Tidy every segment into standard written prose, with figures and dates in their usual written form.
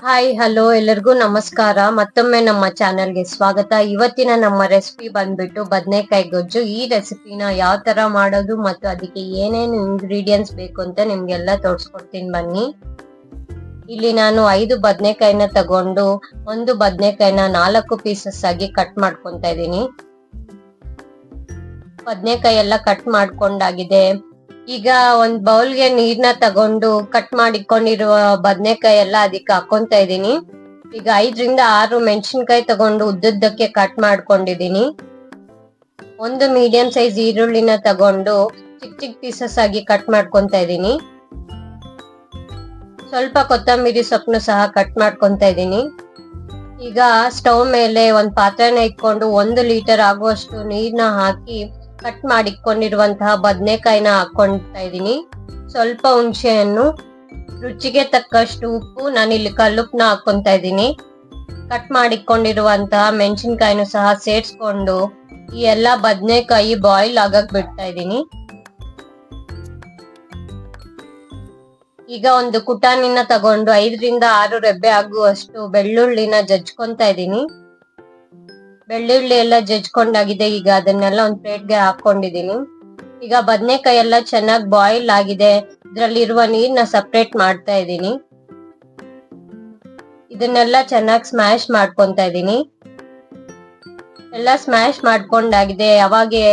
Hi hello ಎಲ್ಲರಿಗೂ ನಮಸ್ಕಾರ. ಮತ್ತೊಮ್ಮೆ ನಮ್ಮ ಚಾನೆಲ್ಗೆ ಸ್ವಾಗತ. ಇವತ್ತಿನ ನಮ್ಮ ರೆಸಿಪಿ ಬಂದ್ಬಿಟ್ಟು ಬದನೆಕಾಯಿ ಗೊಜ್ಜು. ಈ ರೆಸಿಪಿನ ಯಾವ ತರ ಮಾಡೋದು ಮತ್ತು ಅದಕ್ಕೆ ಏನೇನು ಇಂಗ್ರೀಡಿಯೆಂಟ್ಸ್ ಬೇಕು ಅಂತ ನಿಮ್ಗೆಲ್ಲ ತೋರಿಸ್ಕೊಡ್ತೀನಿ ಬನ್ನಿ. ಇಲ್ಲಿ ನಾನು 5 ಬದನೆಕಾಯಿನ ತಗೊಂಡು ಒಂದು ಬದನೆಕಾಯಿನ 4 ಪೀಸಸ್ ಆಗಿ ಕಟ್ ಮಾಡ್ಕೊಂತ ಇದ್ದೀನಿ. ಬದನೆಕಾಯಿ ಎಲ್ಲ ಕಟ್ ಮಾಡ್ಕೊಂಡಾಗಿದೆ. ಈಗ ಒಂದ್ ಬೌಲ್ಗೆ ನೀರ್ನ ತಗೊಂಡು ಕಟ್ ಮಾಡಿಕೊಂಡಿರುವ ಬದನೆಕಾಯಿ ಎಲ್ಲ ಅದಕ್ಕೆ ಹಾಕೊಂತ ಇದೀನಿ. ಈಗ 5ರಿಂದ 6 ಮೆಣಸಿನ್ಕಾಯಿ ತಗೊಂಡು ಉದ್ದುದ್ದಕ್ಕೆ ಕಟ್ ಮಾಡ್ಕೊಂಡಿದೀನಿ. ಒಂದು ಮೀಡಿಯಂ ಸೈಜ್ ಈರುಳ್ಳಿನ ತಗೊಂಡು ಚಿಕ್ಕ ಚಿಕ್ಕ ಪೀಸಸ್ ಆಗಿ ಕಟ್ ಮಾಡ್ಕೊಂತ ಇದೀನಿ. ಸ್ವಲ್ಪ ಕೊತ್ತಂಬರಿ ಸೊಪ್ಪನ್ನು ಸಹ ಕಟ್ ಮಾಡ್ಕೊಂತ ಇದೀನಿ. ಈಗ ಸ್ಟವ್ ಮೇಲೆ ಒಂದ್ ಪಾತ್ರೆನ ಇಟ್ಕೊಂಡು 1 ಲೀಟರ್ ಆಗುವಷ್ಟು ನೀರ್ನ ಹಾಕಿ ಕಟ್ ಮಾಡಿಕೊಂಡಿರುವಂತಹ ಬದನೆಕಾಯಿನ ಹಾಕೊಂತ ಇದೀನಿ. ಸ್ವಲ್ಪ ಹುಣಸೆ ಹಣ್ಣು, ರುಚಿಗೆ ತಕ್ಕಷ್ಟು ಉಪ್ಪು, ನಾನಿಲ್ಲಿ ಕಲ್ಲುಪ್ಪನ ಹಾಕೊಂತ ಇದೀನಿ. ಕಟ್ ಮಾಡಿಕೊಂಡಿರುವಂತಹ ಮೆಣಸಿನ್ಕಾಯಿನೂ ಸಹ ಸೇರ್ಸ್ಕೊಂಡು ಈ ಎಲ್ಲಾ ಬದನೆಕಾಯಿ ಬಾಯ್ಲ್ ಆಗಕ್ ಬಿಡ್ತಾ ಇದೀನಿ. ಈಗ ಒಂದು ಕುಟಾಣಿನ ತಗೊಂಡು 5ರಿಂದ 6 ರೆಬ್ಬೆ ಆಗುವಷ್ಟು ಬೆಳ್ಳುಳ್ಳಿನ ಜಜ್ಕೊಂತ ಇದೀನಿ. ಬೆಳ್ಳುಳ್ಳಿ ಎಲ್ಲ ಜಜ್ಕೊಂಡಾಗಿದೆ. ಈಗ ಅದನ್ನೆಲ್ಲ ಒಂದ್ ಪ್ಲೇಟ್ಗೆ ಹಾಕೊಂಡಿದೀನಿ. ಈಗ ಬದನೆಕಾಯಿ ಎಲ್ಲ ಚೆನ್ನಾಗಿ ಬಾಯ್ಲ್ ಆಗಿದೆ. ಇದ್ರಲ್ಲಿರುವ ನೀರ್ನ ಸಪ್ರೇಟ್ ಮಾಡ್ತಾ ಇದೀನಿ. ಇದನ್ನೆಲ್ಲ ಚೆನ್ನಾಗಿ ಸ್ಮ್ಯಾಶ್ ಮಾಡ್ಕೊಂತ ಇದೀನಿ. ಎಲ್ಲ ಸ್ಮ್ಯಾಶ್ ಮಾಡ್ಕೊಂಡಾಗಿದೆ. ಅವಾಗೆ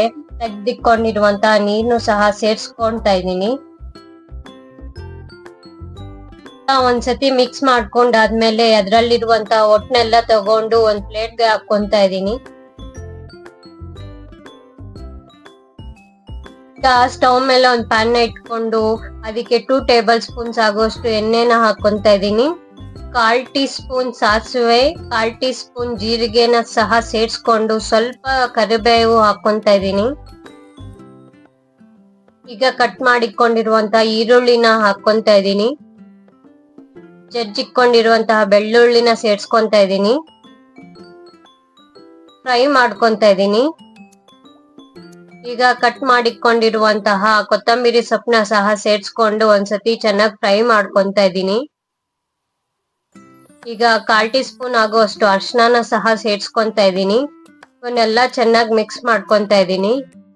ತೆಗ್ದಿಟ್ಕೊಂಡಿರುವಂತಹ ನೀರ್ನು ಸಹ ಸೇರ್ಸ್ಕೊಂತ ಇದೀನಿ. ಒಂದ್ಸತಿ ಮಿಕ್ಸ್ ಮಾಡ್ಕೊಂಡಾದ್ಮೇಲೆ ಅದ್ರಲ್ಲಿರುವಂತ ಒಟ್ನೆಲ್ಲ ತಗೊಂಡು ಒಂದ್ ಪ್ಲೇಟ್ಗೆ ಹಾಕೊಂತ ಇದೀನಿ. ಈಗ ಸ್ಟವ್ ಮೇಲೆ ಒಂದ್ ಪ್ಯಾನ್ ಇಟ್ಕೊಂಡು ಅದಕ್ಕೆ 2 ಟೇಬಲ್ ಸ್ಪೂನ್ಸ್ ಆಗುವಷ್ಟು ಎಣ್ಣೆನ ಹಾಕೊಂತ ಇದೀನಿ. 1/4 ಟೀ ಸ್ಪೂನ್ ಸಾಸಿವೆ, 1/4 ಟೀ ಸ್ಪೂನ್ ಜೀರಿಗೆನ ಸಹ ಸೇರ್ಸ್ಕೊಂಡು ಸ್ವಲ್ಪ ಕರಿಬೇವು ಹಾಕೊಂತ ಇದೀನಿ. ಈಗ ಕಟ್ ಮಾಡಿಕೊಂಡಿರುವಂತಹ ಈರುಳ್ಳಿನ ಹಾಕೊಂತ ಇದೀನಿ. ಜಜ್ಜಿಕೊಂಡಿರುವಂತಹ ಬೆಳ್ಳುಳ್ಳಿನ ಸೇರ್ಸ್ಕೊಂತ ಇದೀನಿ. ಫ್ರೈ ಮಾಡ್ಕೊಂತ ಇದೀನಿ. ಈಗ ಕಟ್ ಮಾಡಿಕೊಂಡಿರುವಂತಹ ಕೊತ್ತಂಬರಿ ಸೊಪ್ಪನ್ನ ಸಹ ಸೇರ್ಸ್ಕೊಂಡು ಒಂದ್ಸತಿ ಚೆನ್ನಾಗಿ ಫ್ರೈ ಮಾಡ್ಕೊಂತ ಇದೀನಿ. ಈಗ 1/4 ಟೀ ಸ್ಪೂನ್ ಆಗುವಷ್ಟು ಅರಿಶಿನ ಸಹ ಸೇರ್ಸ್ಕೊಂತ ಇದೀನಿ. ಇವನ್ನೆಲ್ಲ ಚೆನ್ನಾಗಿ ಮಿಕ್ಸ್ ಮಾಡ್ಕೊಂತ ಇದೀನಿ.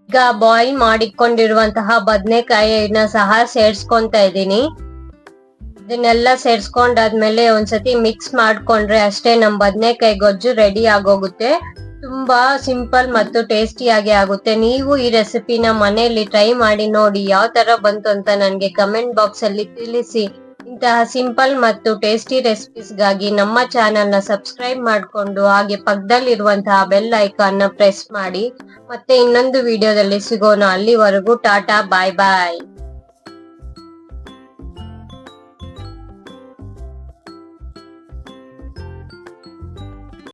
ಈಗ ಬಾಯ್ಲ್ ಮಾಡಿಕೊಂಡಿರುವಂತಹ ಬದನೆಕಾಯಿನ ಸಹ ಸೇರ್ಸ್ಕೊಂತ ಇದೀನಿ. ಇದನ್ನೆಲ್ಲ ಸೇರ್ಸ್ಕೊಂಡಾದ್ಮೇಲೆ ಒಂದ್ಸತಿ ಮಿಕ್ಸ್ ಮಾಡ್ಕೊಂಡ್ರೆ ಅಷ್ಟೇ ನಮ್ ಬದನೆಕಾಯಿ ಗೊಜ್ಜು ರೆಡಿ ಆಗೋಗುತ್ತೆ. ತುಂಬಾ ಸಿಂಪಲ್ ಮತ್ತು ಟೇಸ್ಟಿಯಾಗಿ ಆಗುತ್ತೆ. ನೀವು ಈ ರೆಸಿಪಿನ ಮನೆಯಲ್ಲಿ ಟ್ರೈ ಮಾಡಿ ನೋಡಿ ಯಾವ ತರ ಬಂತು ಅಂತ ನನಗೆ ಕಮೆಂಟ್ ಬಾಕ್ಸ್ ಅಲ್ಲಿ ತಿಳಿಸಿ. ಇಂತಹ ಸಿಂಪಲ್ ಮತ್ತು ಟೇಸ್ಟಿ ರೆಸಿಪೀಸ್ಗಾಗಿ ನಮ್ಮ ಚಾನೆಲ್ ನ ಸಬ್ಸ್ಕ್ರೈಬ್ ಮಾಡ್ಕೊಂಡು ಹಾಗೆ ಪಕ್ಕದಲ್ಲಿರುವಂತಹ ಬೆಲ್ ಐಕಾನ್ ನ ಪ್ರೆಸ್ ಮಾಡಿ. ಮತ್ತೆ ಇನ್ನೊಂದು ವಿಡಿಯೋದಲ್ಲಿ ಸಿಗೋಣ. ಅಲ್ಲಿವರೆಗೂ ಟಾಟಾ, ಬಾಯ್ ಬಾಯ್.